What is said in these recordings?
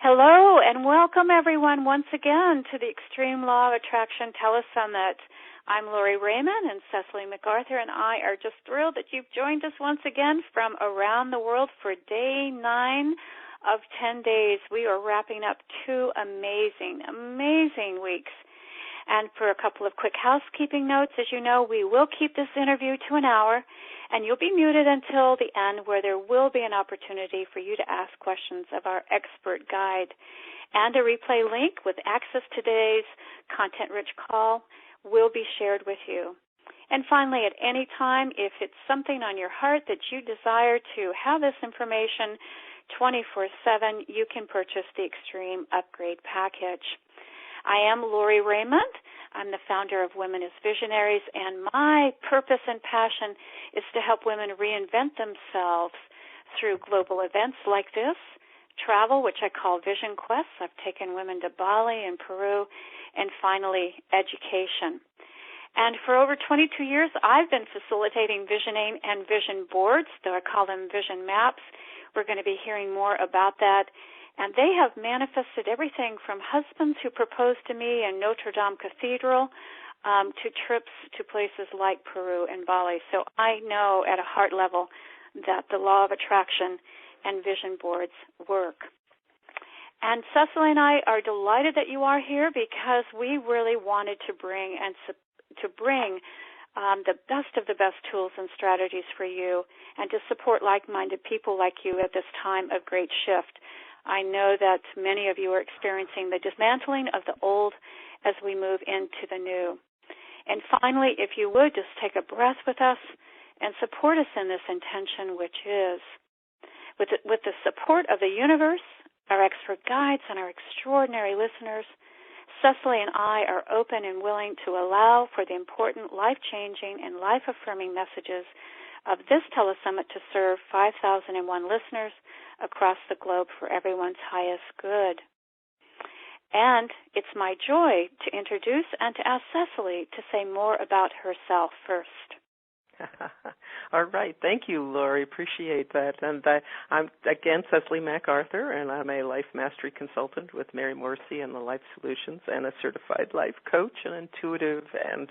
Hello and welcome everyone once again to the Extreme Law of Attraction Telesummit. I'm Lori Raymond, and Cecily MacArthur and I are just thrilled that you've joined us once again from around the world for day 9 of 10 days. We are wrapping up 2 amazing weeks. And for a couple of quick housekeeping notes, as you know, we will keep this interview to an hour, and you'll be muted until the end, where there will be an opportunity for you to ask questions of our expert guide. And a replay link with access to today's content-rich call will be shared with you. And finally, at any time, if it's something on your heart that you desire to have this information 24/7, you can purchase the Extreme Upgrade Package. I am Lori Raymond. I'm the founder of Women as Visionaries, and my purpose and passion is to help women reinvent themselves through global events like this, travel, which I call Vision Quests. I've taken women to Bali and Peru, and finally, education. And for over 22 years, I've been facilitating visioning and vision boards, though I call them vision maps. We're going to be hearing more about that. And they have manifested everything from husbands who proposed to me in Notre Dame Cathedral to trips to places like Peru and Bali. So I know at a heart level that the law of attraction and vision boards work. And Cecily and I are delighted that you are here because we really wanted to bring the best of the best tools and strategies for you and to support like-minded people like you at this time of great shift. I know that many of you are experiencing the dismantling of the old as we move into the new. And finally, if you would, just take a breath with us and support us in this intention, which is, with the support of the universe, our expert guides, and our extraordinary listeners, Cecily and I are open and willing to allow for the important life-changing and life-affirming messages of this telesummit to serve 5,001 listeners across the globe for everyone's highest good. And it's my joy to introduce and to ask Cecily to say more about herself first. All right. Thank you, Lori. Appreciate that. And I'm, again, Cecily MacArthur, and I'm a life mastery consultant with Mary Morrissey and the Life Solutions, and a certified life coach and intuitive and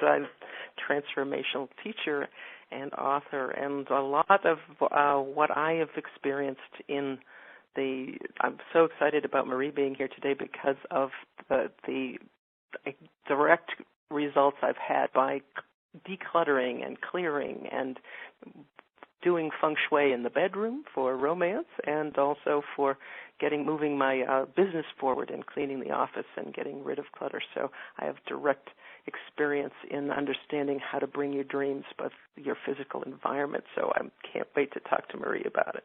transformational teacher and author. And a lot of what I have experienced I'm so excited about Marie being here today because of the direct results I've had by decluttering and clearing and doing Feng Shui in the bedroom for romance, and also for moving my business forward and cleaning the office and getting rid of clutter. So I have direct experience in understanding how to bring your dreams above your physical environment. So I can't wait to talk to Marie about it.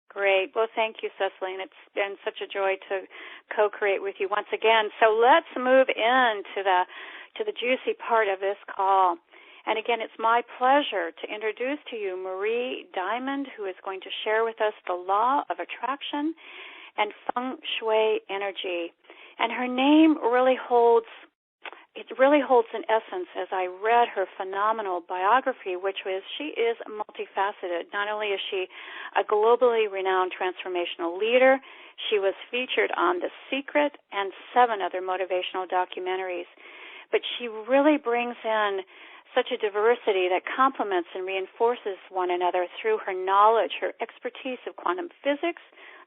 Great. Well, thank you, Cecily, and it's been such a joy to co-create with you once again. So let's move into the juicy part of this call. And again, it's my pleasure to introduce to you Marie Diamond, who is going to share with us the law of attraction and Feng Shui energy. And her name really holds an essence as I read her phenomenal biography, which was she is multifaceted. Not only is she a globally renowned transformational leader, she was featured on The Secret and 7 other motivational documentaries. But she really brings in such a diversity that complements and reinforces one another through her knowledge, her expertise of quantum physics,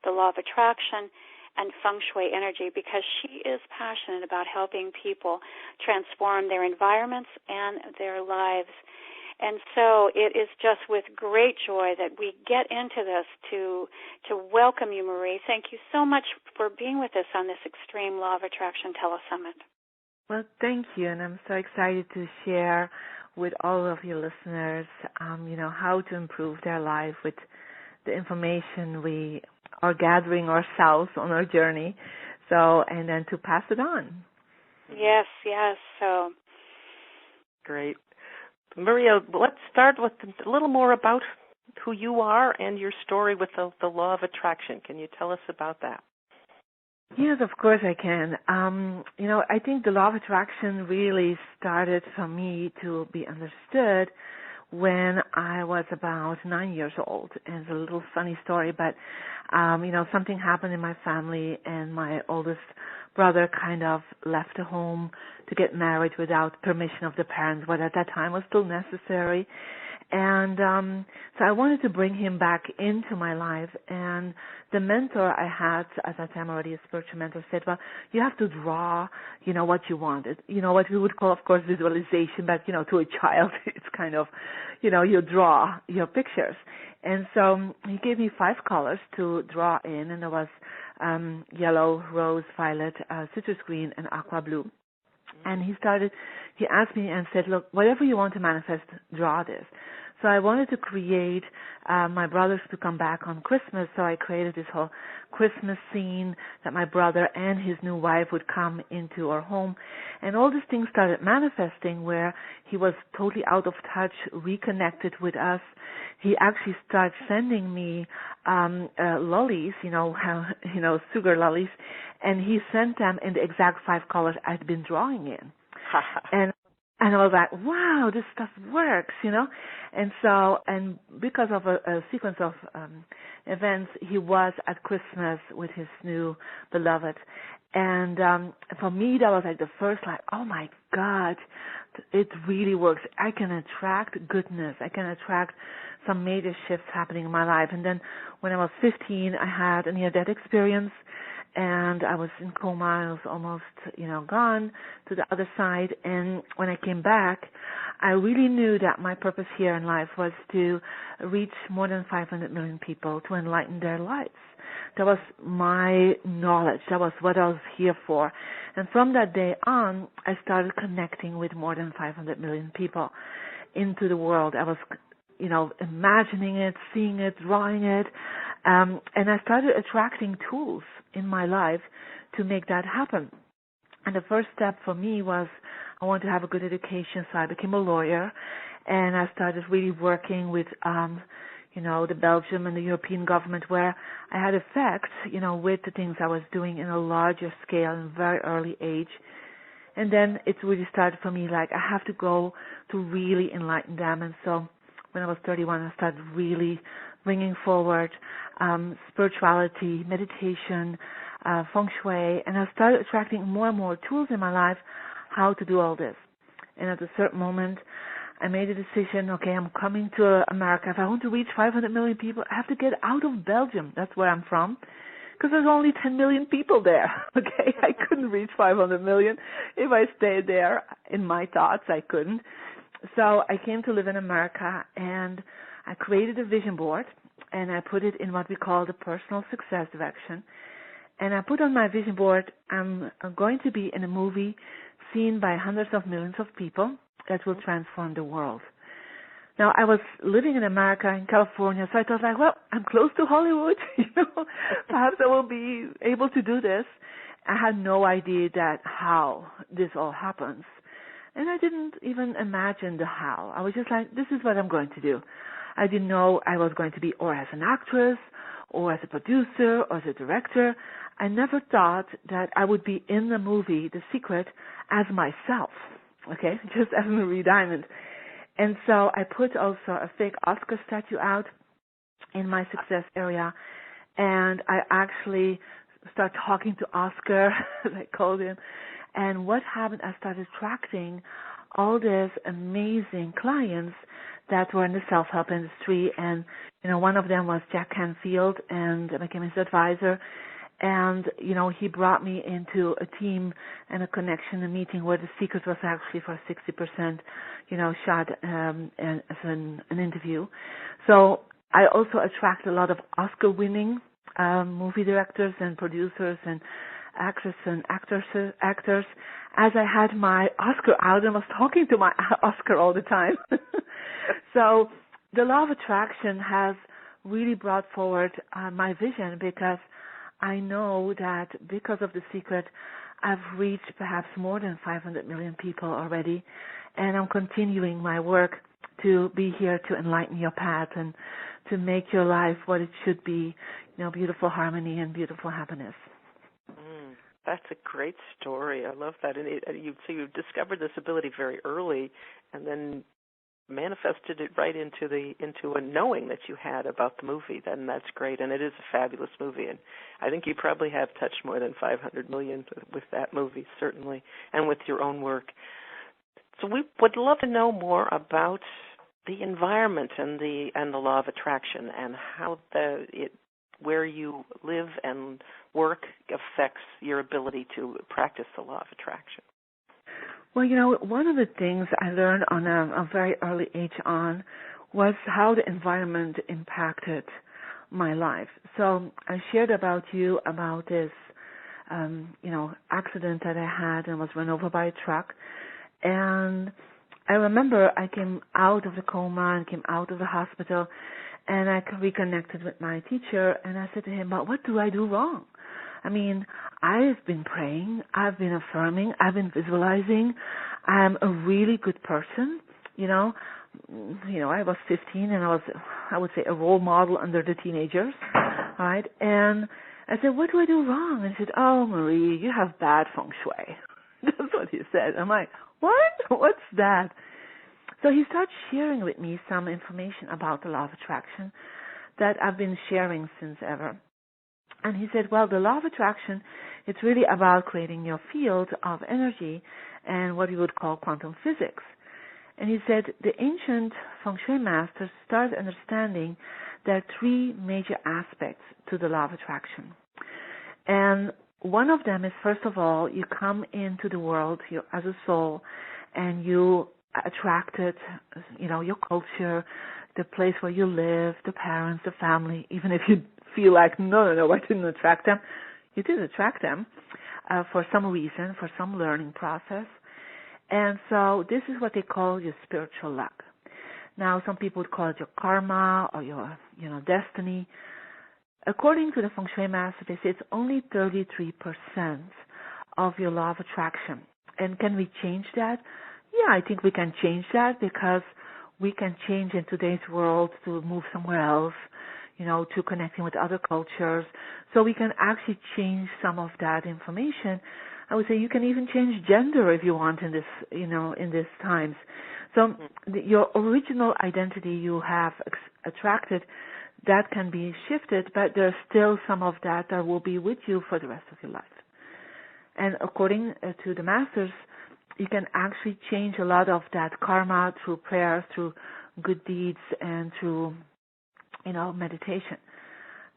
the law of attraction, and Feng Shui energy, because she is passionate about helping people transform their environments and their lives. And so it is just with great joy that we get into this to welcome you, Marie. Thank you so much for being with us on this Extreme Law of Attraction Telesummit. Well, thank you, and I'm so excited to share with all of your listeners, how to improve their life with the information we are gathering ourselves on our journey, and then to pass it on. Yes, so. Great. Maria, let's start with a little more about who you are and your story with the law of attraction. Can you tell us about that? Yes, of course I can. I think the law of attraction really started for me to be understood when I was about 9 years old. And it's a little funny story, but, something happened in my family, and my oldest brother kind of left the home to get married without permission of the parents, what at that time was still necessary. And so I wanted to bring him back into my life. And the mentor I had, at that time already a spiritual mentor, said, well, you have to draw, what you wanted. What we would call, of course, visualization, but, to a child, it's kind of, you draw your pictures. And so he gave me 5 colors to draw in, and there was yellow, rose, violet, citrus green, and aqua blue. And he asked me and said, look, whatever you want to manifest, draw this. So I wanted to create my brothers to come back on Christmas, so I created this whole Christmas scene that my brother and his new wife would come into our home. And all these things started manifesting where he was totally out of touch, reconnected with us. He actually started sending me lollies, sugar lollies, and he sent them in the exact 5 colors I'd been drawing in. And I was like, wow, this stuff works, And so, and because of a sequence of events, he was at Christmas with his new beloved. And for me, that was like the first, oh my God, it really works. I can attract goodness. I can attract some major shifts happening in my life. And then when I was 15, I had a near-death experience. And I was in coma. I was almost, gone to the other side. And when I came back, I really knew that my purpose here in life was to reach more than 500 million people, to enlighten their lives. That was my knowledge. That was what I was here for. And from that day on, I started connecting with more than 500 million people into the world. I was, imagining it, seeing it, drawing it. And I started attracting tools in my life to make that happen. And the first step for me was I wanted to have a good education, so I became a lawyer, and I started really working with, the Belgium and the European government, where I had effects, with the things I was doing in a larger scale in a very early age. And then it really started for me, I have to go to really enlighten them. And so when I was 31, I started really bringing forward spirituality, meditation, Feng Shui, and I started attracting more and more tools in my life how to do all this. And at a certain moment, I made a decision, okay, I'm coming to America. If I want to reach 500 million people, I have to get out of Belgium. That's where I'm from, because there's only 10 million people there, okay? I couldn't reach 500 million. If I stayed there, in my thoughts, I couldn't. So I came to live in America, and I created a vision board, and I put it in what we call the personal success direction. And I put on my vision board, I'm going to be in a movie seen by hundreds of millions of people that will transform the world. Now, I was living in America, in California, so I thought, well, I'm close to Hollywood, perhaps I will be able to do this. I had no idea how this all happens. And I didn't even imagine the how. I was just like, this is what I'm going to do. I didn't know I was going to be or as an actress or as a producer or as a director. I never thought that I would be in the movie The Secret as myself, okay, just as Marie Diamond. And so I put also a fake Oscar statue out in my success area, and I actually started talking to Oscar, as I called him. And what happened, I started attracting all these amazing clients that were in the self-help industry. And, one of them was Jack Canfield, and I became his advisor. And, he brought me into a team and a connection, a meeting where The Secret was actually for 60%, shot as an interview. So I also attract a lot of Oscar-winning movie directors and producers and actresses and actors, as I had my Oscar out and was talking to my Oscar all the time. So the law of attraction has really brought forward my vision, because I know that because of The Secret, I've reached perhaps more than 500 million people already, and I'm continuing my work to be here to enlighten your path and to make your life what it should be, beautiful harmony and beautiful happiness. That's a great story. I love that. And you discovered this ability very early, and then manifested it right into a knowing that you had about the movie. Then that's great, and it is a fabulous movie. And I think you probably have touched more than 500 million with that movie, certainly, and with your own work. So we would love to know more about the environment and the law of attraction, and how where you live and work affects your ability to practice the law of attraction. Well, one of the things I learned on a very early age on was how the environment impacted my life. So I shared about this, accident that I had and was run over by a truck. And I remember I came out of the coma and came out of the hospital, and I reconnected with my teacher, and I said to him, but what do I do wrong? I mean, I've been praying, I've been affirming, I've been visualizing. I'm a really good person, I was 15 and I would say, a role model under the teenagers, right? And I said, what do I do wrong? And he said, oh, Marie, you have bad Feng Shui. That's what he said. I'm like, what? What's that? So he started sharing with me some information about the law of attraction that I've been sharing since ever. And he said, well, the law of attraction, it's really about creating your field of energy and what you would call quantum physics. And he said the ancient Feng Shui masters started understanding there are three major aspects to the law of attraction. And one of them is, first of all, you come into the world as a soul, and you attracted, your culture, the place where you live, the parents, the family, even if you feel like, no, I didn't attract them. You did attract them for some reason, for some learning process. And so this is what they call your spiritual luck. Now, some people would call it your karma or your, destiny. According to the Feng Shui master, they say it's only 33% of your law of attraction. And can we change that? Yeah, I think we can change that, because we can change in today's world to move somewhere else, to connecting with other cultures. So we can actually change some of that information. I would say you can even change gender if you want in this, in these times. So your original identity you have attracted, that can be shifted, but there's still some of that will be with you for the rest of your life. And according to the masters, you can actually change a lot of that karma through prayer, through good deeds, and through, meditation.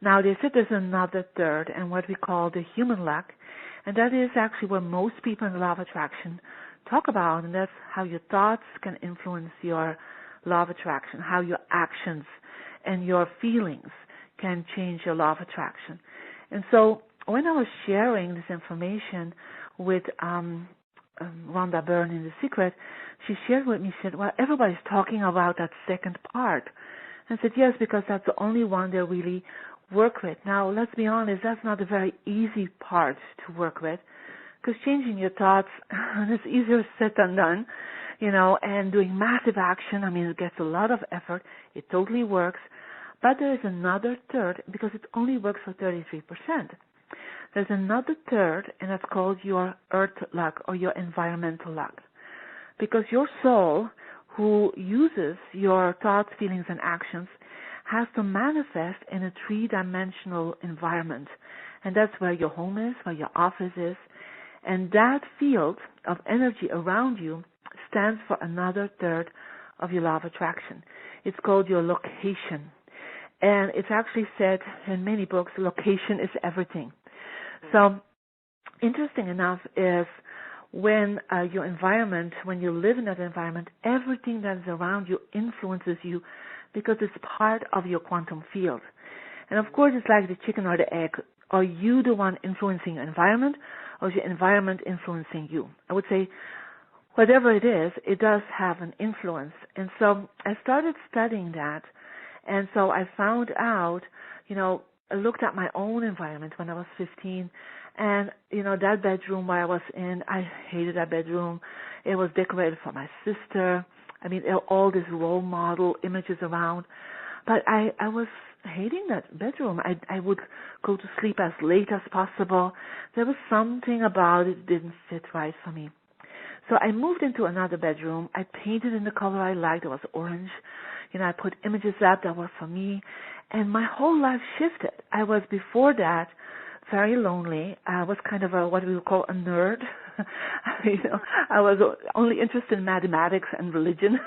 Now, they said there's another third, and what we call the human luck, and that is actually what most people in the law of attraction talk about, and that's how your thoughts can influence your law of attraction, how your actions and your feelings can change your law of attraction. And so when I was sharing this information with Rhonda Byrne in The Secret, she shared with me, she said, well, everybody's talking about that second part. And I said, yes, because that's the only one they really work with. Now, let's be honest, that's not a very easy part to work with, because changing your thoughts is easier said than done, and doing massive action, it gets a lot of effort. It totally works. But there is another third, because it only works for 33%. There's another third, and that's called your earth luck or your environmental luck. Because your soul, who uses your thoughts, feelings, and actions, has to manifest in a three-dimensional environment. And that's where your home is, where your office is. And that field of energy around you stands for another third of your law of attraction. It's called your location. And it's actually said in many books, location is everything. So interesting enough is when your environment, when you live in that environment, everything that is around you influences you because it's part of your quantum field. And of course, it's like the chicken or the egg. Are you the one influencing your environment, or is your environment influencing you? I would say whatever it is, it does have an influence. And so I started studying that. And so I found out, I looked at my own environment when I was 15, and, that bedroom where I was in, I hated that bedroom. It was decorated for my sister. All these role model images around. But I was hating that bedroom. I would go to sleep as late as possible. There was something about it that didn't fit right for me. So I moved into another bedroom. I painted in the color I liked. It was orange. I put images up that were for me. And my whole life shifted. I was, before that, very lonely. I was kind of what we would call a nerd. I was only interested in mathematics and religion.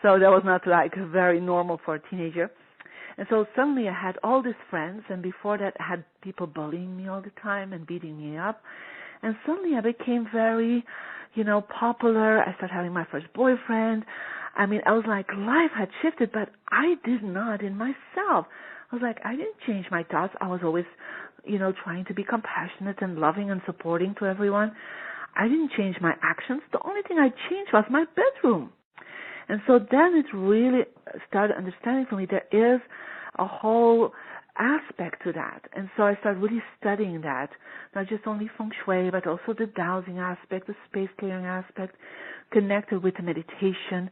So that was not like very normal for a teenager. And so suddenly I had all these friends, and before that I had people bullying me all the time and beating me up. And suddenly I became very, popular. I started having my first boyfriend. I was like, life had shifted, but I did not in myself. I was like, I didn't change my thoughts. I was always, trying to be compassionate and loving and supporting to everyone. I didn't change my actions. The only thing I changed was my bedroom. And so then it really started understanding for me there is a whole aspect to that. And so I started really studying that, not just only Feng Shui, but also the dowsing aspect, the space clearing aspect, connected with the meditation,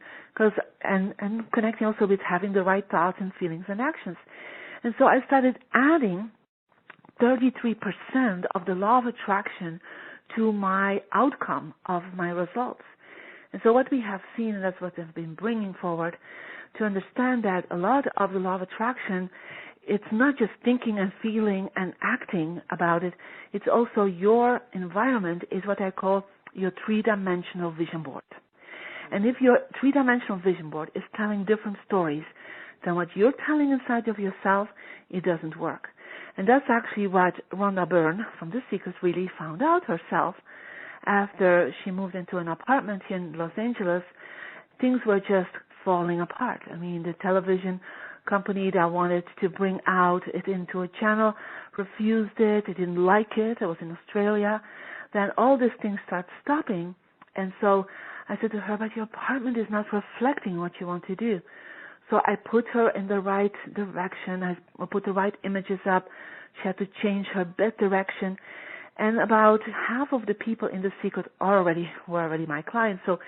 and connecting also with having the right thoughts and feelings and actions. And so I started adding 33% of the law of attraction to my outcome of my results. And so what we have seen, and that's what I've been bringing forward, to understand that a lot of the law of attraction, it's not just thinking and feeling and acting about it, it's also your environment is what I call your three-dimensional vision board. And if your three-dimensional vision board is telling different stories than what you're telling inside of yourself, it doesn't work. And that's actually what Rhonda Byrne from The Secret really found out herself after she moved into an apartment here in Los Angeles. Things were just falling apart. The television company that wanted to bring out it into a channel refused it. They didn't like it. I was in Australia. Then all these things start stopping. And so I said to her, but your apartment is not reflecting what you want to do. So I put her in the right direction. I put the right images up. She had to change her bed direction. And about half of the people in The Secret were already my clients. So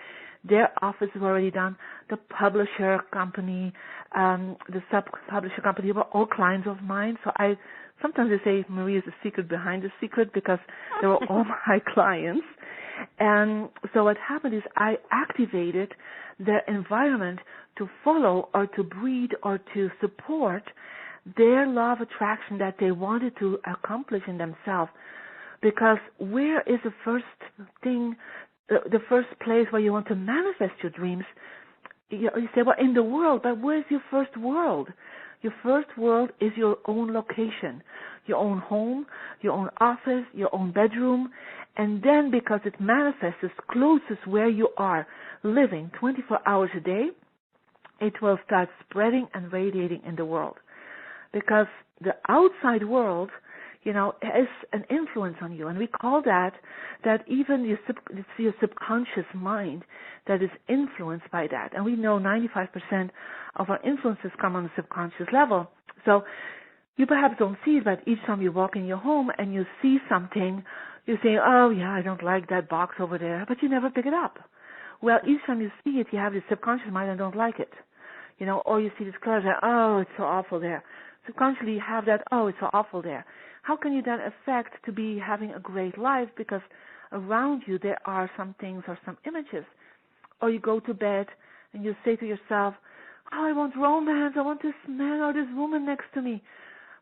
their office was already done. The publisher company, the sub-publisher company were all clients of mine. So sometimes they say Marie is the secret behind the secret because they were all my clients. And so what happened is I activated their environment to follow or to breed or to support their law of attraction that they wanted to accomplish in themselves. Because where is the first thing, the first place where you want to manifest your dreams? You say, well, in the world, but where's your first world? Your first world is your own location, your own home, your own office, your own bedroom. And then because it manifests closest where you are living 24 hours a day, it will start spreading and radiating in the world. Because the outside world, has an influence on you. And we call that even your subconscious mind that is influenced by that. And we know 95% of our influences come on the subconscious level. So you perhaps don't see it, but each time you walk in your home and you see something, you say, oh, yeah, I don't like that box over there, but you never pick it up. Well, each time you see it, you have this subconscious mind, I don't like it. Or you see this color, oh, it's so awful there. Subconsciously you have that, oh, it's so awful there. How can you then affect to be having a great life? Because around you there are some things or some images. Or you go to bed and you say to yourself, oh, I want romance, I want this man or this woman next to me.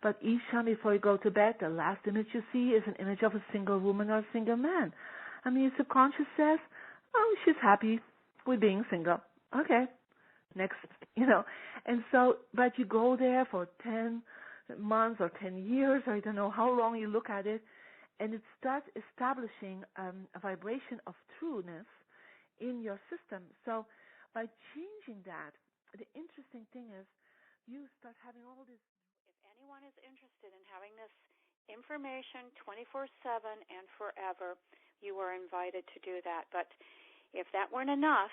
But each time before you go to bed, the last image you see is an image of a single woman or a single man. Your subconscious says, oh, she's happy with being single. Okay, next, And so, but you go there for 10 months or 10 years, or I don't know how long you look at it, and it starts establishing a vibration of trueness in your system. So by changing that, the interesting thing is you start having all this. If anyone is interested in having this information 24/7 and forever, you are invited to do that. But if that weren't enough,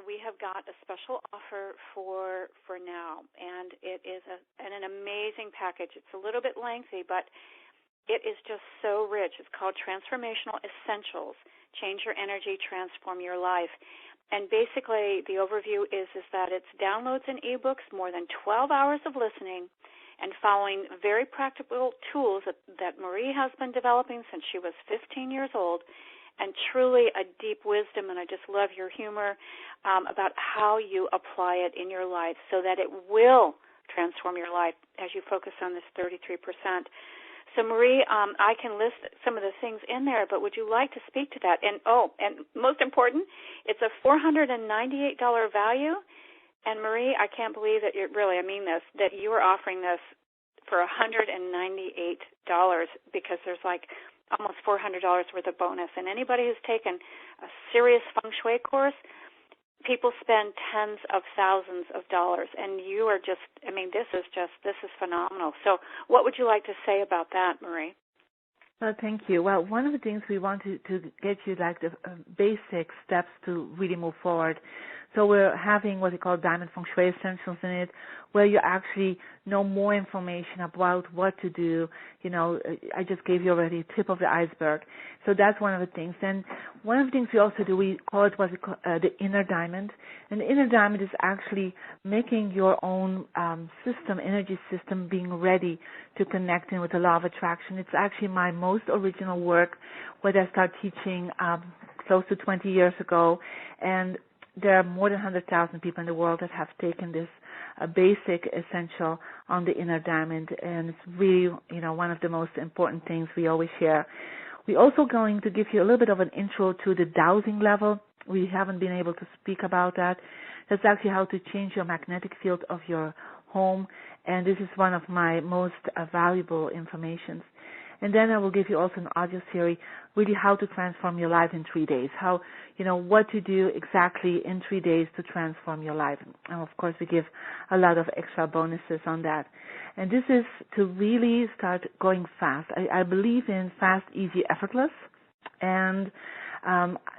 we have got a special offer for now, and it is an amazing package. It's a little bit lengthy, but it is just so rich. It's called Transformational Essentials. Change your energy, transform your life. And basically, the overview is that it's downloads and ebooks, more than 12 hours of listening, and following very practical tools that Marie has been developing since she was 15 years old. and truly a deep wisdom, and I just love your humor about how you apply it in your life so that it will transform your life as you focus on this 33%. So, Marie, I can list some of the things in there, but would you like to speak to that? And most important, it's a $498 value. And, Marie, I can't believe that I mean this, that you are offering this for $198 because there's like almost $400 worth of bonus. And anybody who's taken a serious Feng Shui course, people spend tens of thousands of dollars, and you are just, I mean, this is phenomenal. So what would you like to say about that, Marie? Well, thank you. Well, one of the things we want to get you, like the basic steps to really move forward. So we're having what we call Diamond Feng Shui Essentials in it, where you actually know more information about what to do. You know, I just gave you already a tip of the iceberg. So that's one of the things. And one of the things we also do, we call it what we call the inner diamond. And the inner diamond is actually making your own system, energy system, being ready to connect in with the law of attraction. It's actually my most original work, what I started teaching close to 20 years ago. And there are more than 100,000 people in the world that have taken this basic essential on the inner diamond, and it's really, you know, one of the most important things we always share. We're also going to give you a little bit of an intro to the dowsing level. We haven't been able to speak about that. That's actually how to change your magnetic field of your home, and this is one of my most valuable informations. And then I will give you also an audio series, really how to transform your life in 3 days, how, you know, what to do exactly in 3 days to transform your life. And of course, we give a lot of extra bonuses on that. And this is to really start going fast. I believe in fast, easy, effortless. And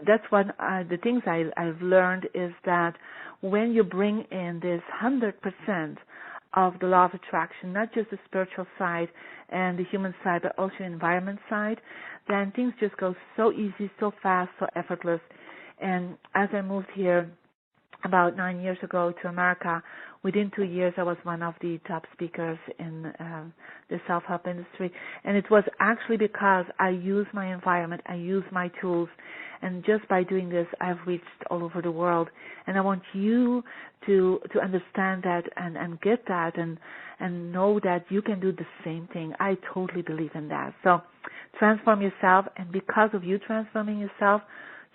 that's what the things I've learned is that when you bring in this 100% of the law of attraction, not just the spiritual side and the human side, but also the environment side, then things just go so easy, so fast, so effortless. And as I moved here about 9 years ago to America, within 2 years I was one of the top speakers in the self-help industry. And it was actually because I used my environment, I used my tools, and just by doing this, I've reached all over the world. And I want you to understand that and get that and know that you can do the same thing. I totally believe in that. So transform yourself, and because of you transforming yourself,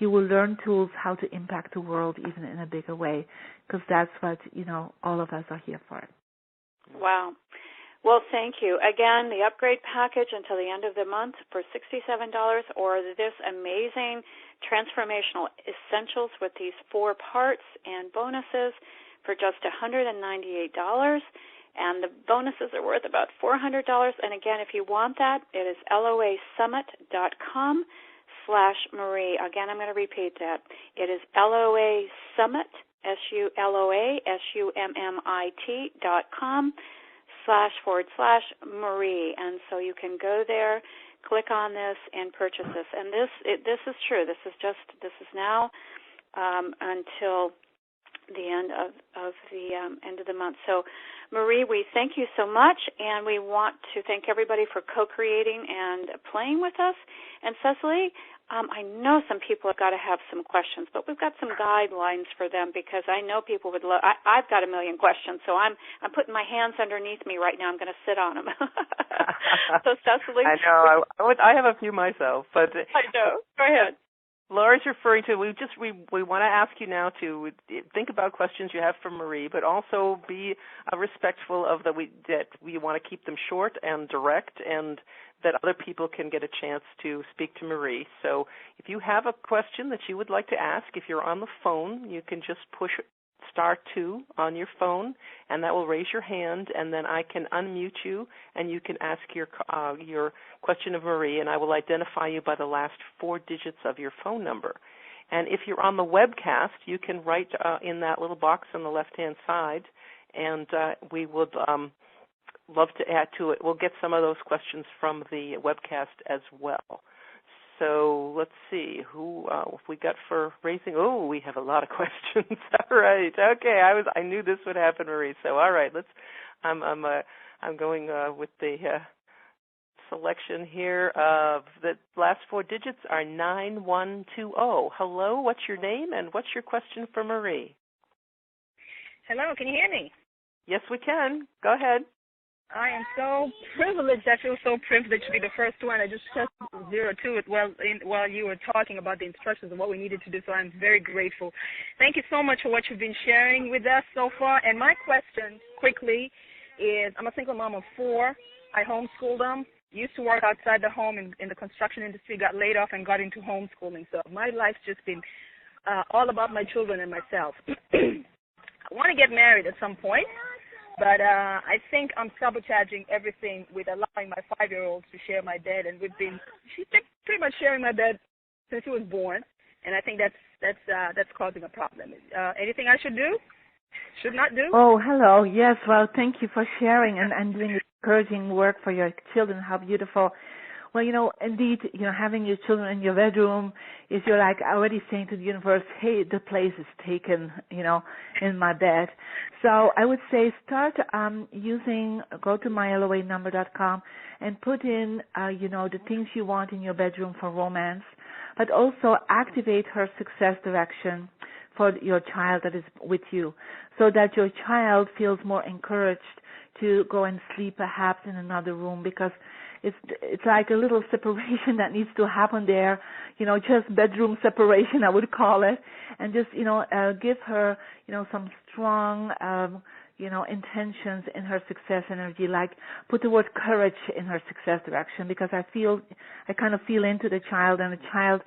you will learn tools how to impact the world even in a bigger way, because that's what, you know, all of us are here for. Wow. Well, thank you. Again, the upgrade package until the end of the month for $67, or this amazing transformational essentials with these 4 parts and bonuses for just $198. And the bonuses are worth about $400. And again, if you want that, it is loasummit.com/Marie. Again, I'm going to repeat that. It is LOA Summit, SULOA/MMIT.com//Marie. And so you can go there, click on this, and purchase this. And this is true. This is now until the end of the end of the month. So, Marie, we thank you so much, and we want to thank everybody for co-creating and playing with us. And Cecily, I know some people have got to have some questions, but we've got some guidelines for them, because I know people would love. I've got a million questions, so I'm putting my hands underneath me right now. I'm going to sit on them. So, Cecily, I know I have a few myself, but I know. Go ahead. Laura's referring to, we want to ask you now to think about questions you have for Marie, but also be respectful of that we want to keep them short and direct, and that other people can get a chance to speak to Marie. So if you have a question that you would like to ask, if you're on the phone, you can just push *2 on your phone, and that will raise your hand, and then I can unmute you, and you can ask your question of Marie, and I will identify you by the last 4 digits of your phone number. And if you're on the webcast, you can write in that little box on the left-hand side, and we would love to add to it. We'll get some of those questions from the webcast as well. So let's see who we got for raising. Oh, we have a lot of questions. All right, okay. I knew this would happen, Marie. So all right, I'm going with the selection here of the last 4 digits are 9120. Hello, what's your name and what's your question for Marie? Hello, can you hear me? Yes, we can. Go ahead. I am so privileged. I feel so privileged to be the first one. I just pressed 02 while you were talking about the instructions and what we needed to do, so I'm very grateful. Thank you so much for what you've been sharing with us so far. And my question, quickly, is I'm a single mom of 4. I homeschooled them. Used to work outside the home in the construction industry, got laid off and got into homeschooling. So my life's just been all about my children and myself. I want to get married at some point. But I think I'm sabotaging everything with allowing my 5-year-old to share my bed, and she's been pretty much sharing my bed since she was born, and I think that's causing a problem. Anything I should do? Should not do? Oh, hello. Yes, well, thank you for sharing and doing encouraging work for your children. How beautiful. Well, indeed, having your children in your bedroom is you're like already saying to the universe, hey, the place is taken, in my bed. So I would say start go to myloanumber.com and put in, the things you want in your bedroom for romance, but also activate her success direction for your child that is with you so that your child feels more encouraged to go and sleep perhaps in another room, because it's like a little separation that needs to happen there, just bedroom separation, I would call it, and just, give her, some strong, intentions in her success energy, like put the word courage in her success direction, because I kind of feel into the child, and the child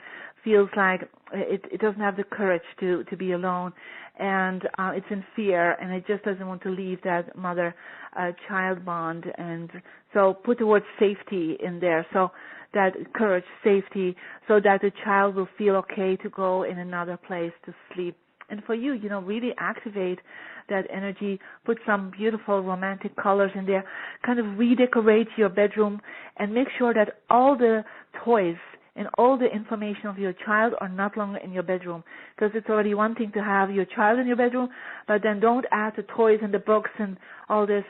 feels like it doesn't have the courage to be alone, and it's in fear, and it just doesn't want to leave that mother-child bond. And so put the word safety in there, so that courage, safety, so that the child will feel okay to go in another place to sleep. And for you, really activate that energy, put some beautiful romantic colors in there, kind of redecorate your bedroom, and make sure that all the toys and all the information of your child are not longer in your bedroom, because it's already one thing to have your child in your bedroom, but then don't add the toys and the books and all this.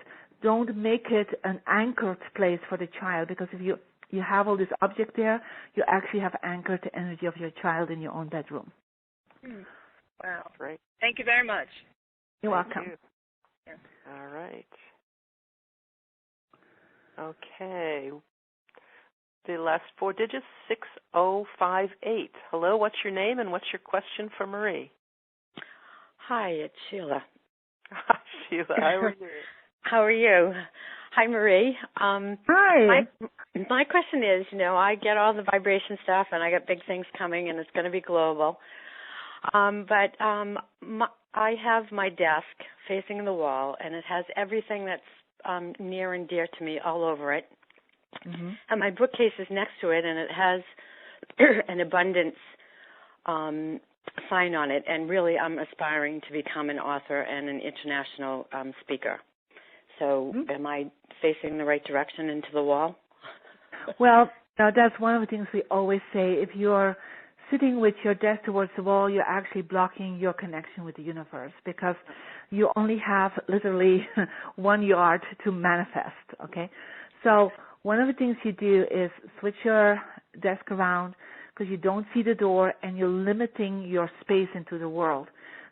Don't make it an anchored place for the child, because if you have all this object there, you actually have anchored the energy of your child in your own bedroom. Wow. Great. Thank you very much. You're welcome. Thank you. Yeah. All right. Okay. The last 4 digits, 6058. Hello, what's your name and what's your question for Marie? Hi, it's Sheila. Hi, Sheila. How are you? How are you? Hi, Marie. Hi. My question is, I get all the vibration stuff, and I got big things coming, and it's going to be global. But I have my desk facing the wall, and it has everything that's near and dear to me all over it. Mm-hmm. And my bookcase is next to it, and it has an abundance sign on it. And really, I'm aspiring to become an author and an international speaker. So am I facing the right direction into the wall? Well, now that's one of the things we always say. If you're sitting with your desk towards the wall, you're actually blocking your connection with the universe, because you only have literally 1 yard to manifest, okay? So one of the things you do is switch your desk around, because you don't see the door and you're limiting your space into the world.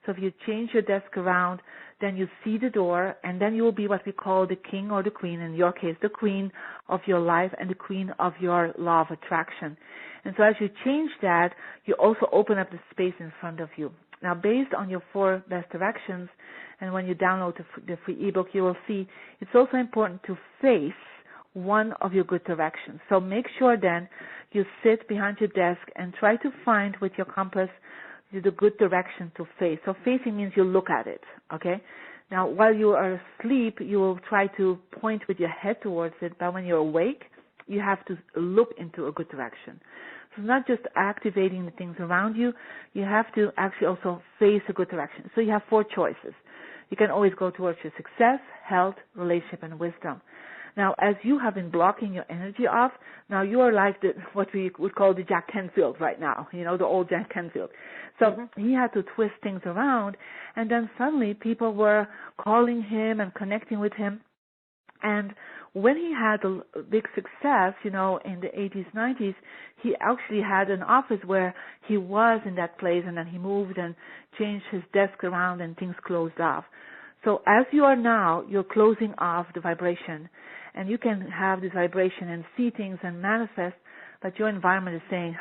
So if you change your desk around, then you see the door, and then you will be what we call the king or the queen, in your case, the queen of your life and the queen of your law of attraction. And so as you change that, you also open up the space in front of you. Now, based on your 4 best directions, and when you download the free ebook, you will see it's also important to face one of your good directions. So make sure then you sit behind your desk and try to find with your compass the good direction to face. So facing means you look at it, okay? Now, while you are asleep, you will try to point with your head towards it, but when you're awake, you have to look into a good direction. So not just activating the things around you, you have to actually also face a good direction. So you have 4 choices. You can always go towards your success, health, relationship, and wisdom. Now, as you have been blocking your energy off, now you are like what we would call the Jack Canfield right now, the old Jack Canfield. So he had to twist things around, and then suddenly people were calling him and connecting with him. And when he had a big success, in the 80s, 90s, he actually had an office where he was in that place, and then he moved and changed his desk around and things closed off. So as you are now, you're closing off the vibration, and you can have this vibration and see things and manifest, but your environment is saying,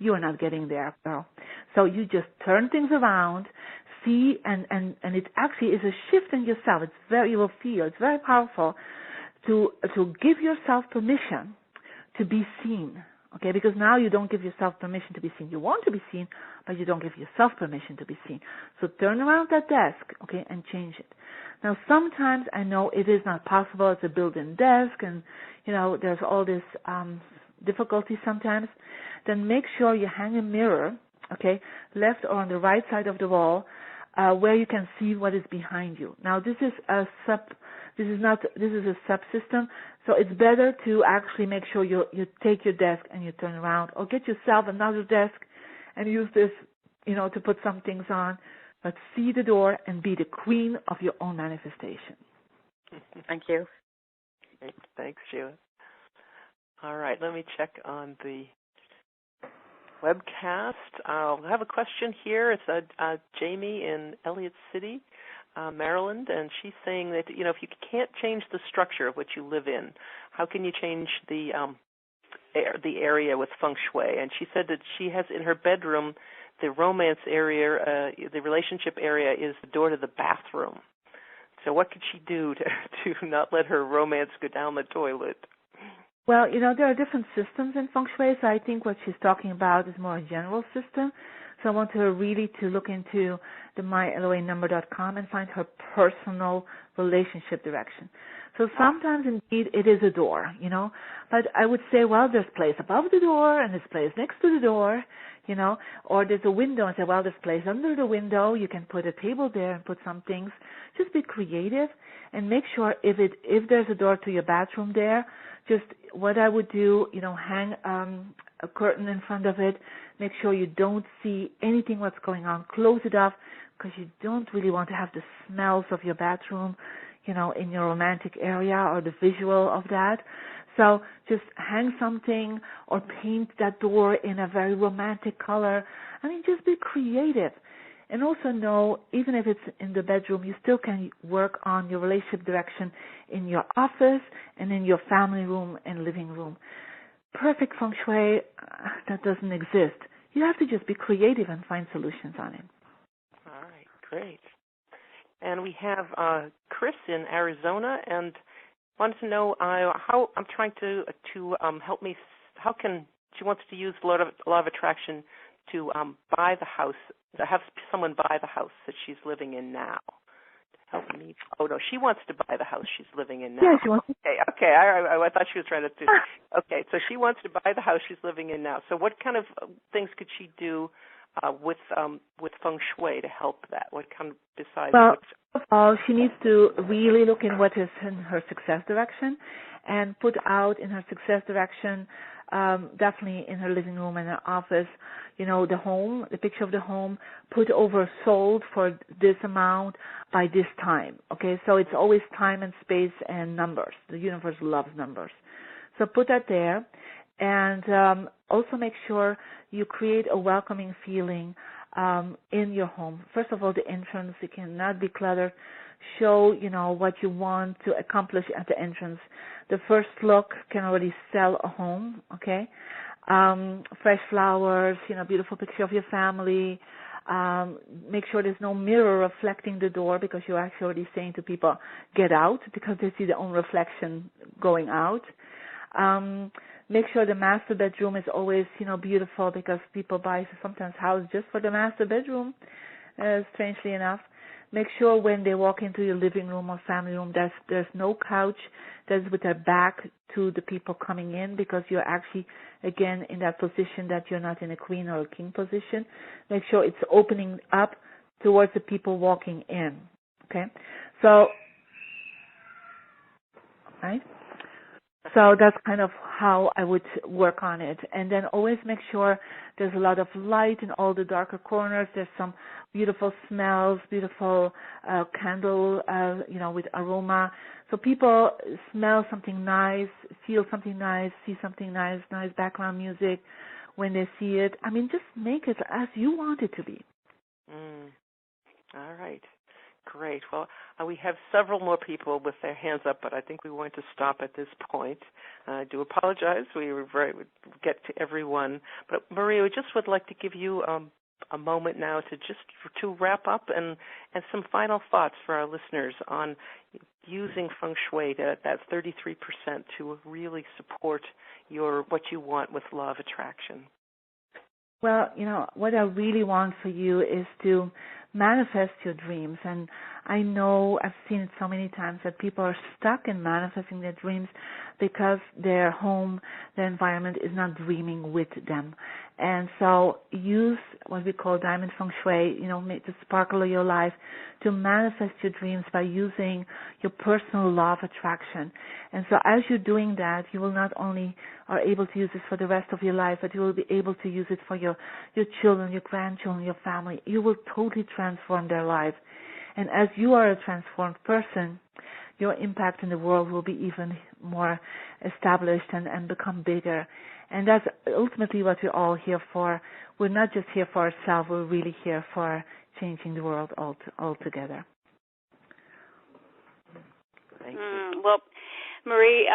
you are not getting there, girl. So you just turn things around, see, and it actually is a shift in yourself. You will feel, it's very powerful to give yourself permission to be seen, okay? Because now you don't give yourself permission to be seen. You want to be seen, but you don't give yourself permission to be seen. So turn around that desk, okay, and change it. Now, sometimes I know it is not possible. It's a built-in desk, and, there's all this difficulty sometimes. Then make sure you hang a mirror, okay, left or on the right side of the wall, where you can see what is behind you. Now, this is a subsystem, so it's better to actually make sure you take your desk and you turn around, or get yourself another desk and use this, to put some things on, but see the door and be the queen of your own manifestation. Thank you. Great. Thanks, Sheila. All right, let me check on the webcast. I'll have a question here. It's Jamie in Elliott City, Maryland, and she's saying that, if you can't change the structure of what you live in, how can you change the area with Feng Shui? And she said that she has in her bedroom, the romance area, the relationship area is the door to the bathroom. So what could she do to not let her romance go down the toilet? Well, there are different systems in Feng Shui, so I think what she's talking about is more a general system. So I want her really to look into the myloanumber.com and find her personal relationship direction. So sometimes, indeed, it is a door, but I would say, well, there's place above the door and there's place next to the door, or there's a window and say, well, there's place under the window. You can put a table there and put some things. Just be creative and make sure if there's a door to your bathroom there, just what I would do, hang a curtain in front of it. Make sure you don't see anything what's going on. Close it off, because you don't really want to have the smells of your bathroom, in your romantic area, or the visual of that. So just hang something or paint that door in a very romantic color. Just be creative. And also know, even if it's in the bedroom, you still can work on your relationship direction in your office and in your family room and living room. Perfect Feng Shui, that doesn't exist. You have to just be creative and find solutions on it. All right, great. And we have Chris in Arizona, and wants to know how I'm trying to help me. How can she wants to use law of attraction to buy the house, to have someone buy the house that she's living in now. Help me. Oh, no, she wants to buy the house she's living in now. Yeah, she wants to. Okay. I thought she was trying to do. Okay, so she wants to buy the house she's living in now. So what kind of things could she do with Feng Shui to help that? What kind of, besides? Well, first of all, she needs to really look in what is in her success direction and put out in her success direction, definitely in her living room and her office, the home, the picture of the home, put over sold for this amount by this time. Okay, so it's always time and space and numbers. The universe loves numbers. So put that there, and also make sure you create a welcoming feeling in your home. First of all, the entrance, it cannot be cluttered. Show, what you want to accomplish at the entrance. The first look can already sell a home, okay? Fresh flowers, beautiful picture of your family. Make sure there's no mirror reflecting the door, because you're actually already saying to people, get out, because they see their own reflection going out. Make sure the master bedroom is always, beautiful, because people buy sometimes houses just for the master bedroom, strangely enough. Make sure when they walk into your living room or family room, there's no couch that's with their back to the people coming in, because you're actually, again, in that position that you're not in a queen or a king position. Make sure it's opening up towards the people walking in, okay? So, right? So that's kind of how I would work on it. And then always make sure there's a lot of light in all the darker corners. There's some beautiful smells, beautiful candle, with aroma. So people smell something nice, feel something nice, see something nice, nice background music when they see it. I mean, just make it as you want it to be. All right. Great. Well, we have several more people with their hands up, but I think we want to stop at this point. I do apologize. We get to everyone. But, Maria, we just would like to give you a moment now to wrap up and some final thoughts for our listeners on using Feng Shui, that 33%, to really support what you want with law of attraction. Well, what I really want for you is to manifest your dreams. And I know I've seen it so many times that people are stuck in manifesting their dreams because their home, their environment is not dreaming with them. And so use what we call diamond feng shui, make the sparkle of your life to manifest your dreams by using your personal law of attraction. And so as you're doing that, you will not only are able to use this for the rest of your life, but you will be able to use it for your children, your grandchildren, your family. You will totally transform their lives. And as you are a transformed person, your impact in the world will be even more established and become bigger. And that's ultimately what we're all here for. We're not just here for ourselves. We're really here for changing the world altogether. Thank you. Well, Marie,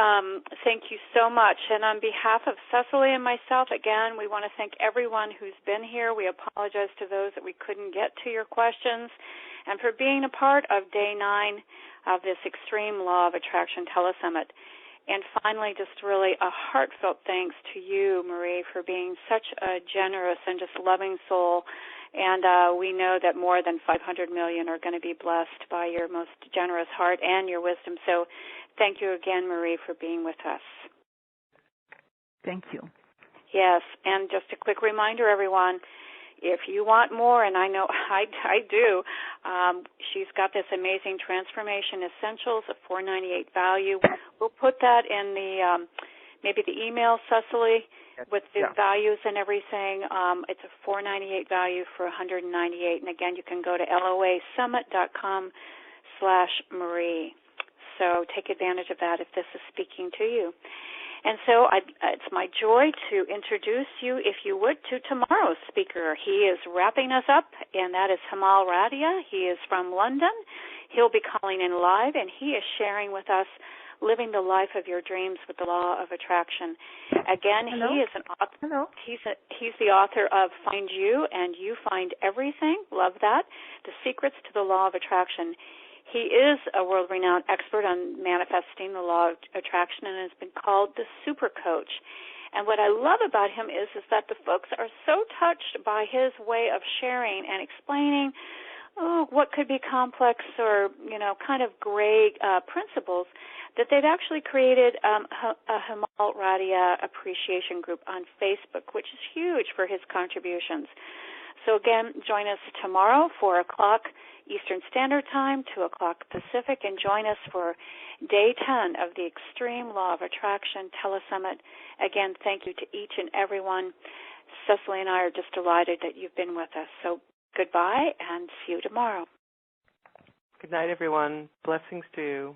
thank you so much. And on behalf of Cecily and myself, again, we want to thank everyone who's been here. We apologize to those that we couldn't get to your questions, and for being a part of Day 9 of this Extreme Law of Attraction Telesummit. And finally, just really a heartfelt thanks to you, Marie, for being such a generous and just loving soul. And we know that more than 500 million are going to be blessed by your most generous heart and your wisdom. So thank you again, Marie, for being with us. Thank you. Yes, and just a quick reminder, everyone, if you want more, and I know I do, she's got this amazing Transformation Essentials, a $4.98 value. We'll put that in the maybe the email, Cecily, with the values and everything. It's a $4.98 value for $198. And again, you can go to loasummit.com/Marie. So take advantage of that if this is speaking to you. And so it's my joy to introduce you, if you would, to tomorrow's speaker. He is wrapping us up, and that is Hamal Radhiya. He is from London. He'll be calling in live, and he is sharing with us living the life of your dreams with the law of attraction. Again, Hello? He is an author. Hello. He's the author of Find You and You Find Everything. Love that. The Secrets to the Law of Attraction. He is a world-renowned expert on manifesting the law of attraction and has been called the super coach. And what I love about him is that the folks are so touched by his way of sharing and explaining what could be complex or, kind of gray principles, that they've actually created a Hamal Radhiya appreciation group on Facebook, which is huge for his contributions. So again, join us tomorrow, 4 o'clock Eastern Standard Time, 2 o'clock Pacific, and join us for Day 10 of the Extreme Law of Attraction Telesummit. Again, thank you to each and everyone. Cecily and I are just delighted that you've been with us. So goodbye, and see you tomorrow. Good night, everyone. Blessings to you.